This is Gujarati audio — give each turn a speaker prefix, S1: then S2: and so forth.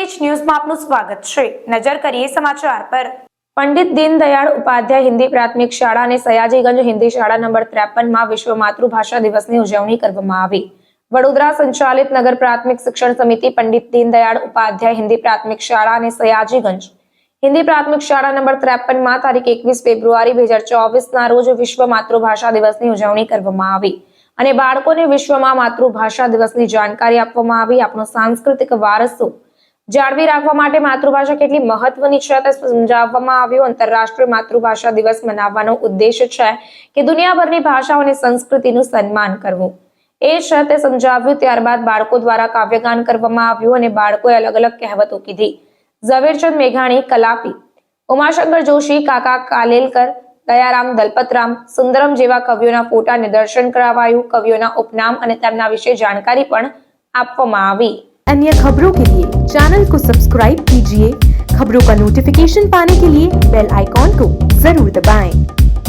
S1: તેજ ન્યૂઝમાં આપનું સ્વાગત છે। નજર કરીએ સમાચાર પર। પંડિત દીનદયાળ ઉપાધ્યાય હિન્દી પ્રાથમિક શાળા અને સયાજીગંજ હિન્દી શાળા નંબર 53 માં વિશ્વ માતૃભાષા દિવસની ઉજવણી કરવામાં આવી। વડોદરા સંચાલિત નગર પ્રાથમિક શિક્ષણ સમિતિ પંડિત દીનદયાળ ઉપાધ્યાય હિન્દી પ્રાથમિક શાળા અને સયાજીગંજ હિન્દી પ્રાથમિક શાળા નંબર 53 માં તારીખ 21 ફેબ્રુઆરી 2024 ના રોજ વિશ્વ માતૃભાષા દિવસની ઉજવણી કરવામાં આવી અને બાળકોને વિશ્વમાં માતૃભાષા દિવસની જાણકારી આપવામાં આવી। આપણો સાંસ્કૃતિક વારસો જાળવી રાખવા માટે માતૃભાષા કેટલી મહત્વની છે તે સમજાવવામાં આવ્યું। આંતરરાષ્ટ્રીય માતૃભાષા દિવસ મનાવવાનો ઉદ્દેશ છે કે દુનિયાભરની ભાષાઓ અને સંસ્કૃતિનું સન્માન કરવું એ છે તે સમજાવ્યું। ત્યારબાદ બાળકો દ્વારા કાવ્યગાન કરવામાં આવ્યું અને બાળકોએ અલગ અલગ કહેવતો કીધી। ઝવેરચંદ મેઘાણી, કલાપી, ઉમાશંકર જોશી, કાકા કાલેલકર, દયારામ દલપતરામ, સુંદરમ જેવા કવિઓના ફોટા નિદર્શન કરાવાયું। कवियों उपनाम અને તેમના વિશે जानकारी પણ આપવામાં આવી।
S2: अन्य खबरों के लिए चैनल को सब्सक्राइब कीजिए। खबरों का नोटिफिकेशन पाने के लिए बेल आइकॉन को जरूर दबाएं।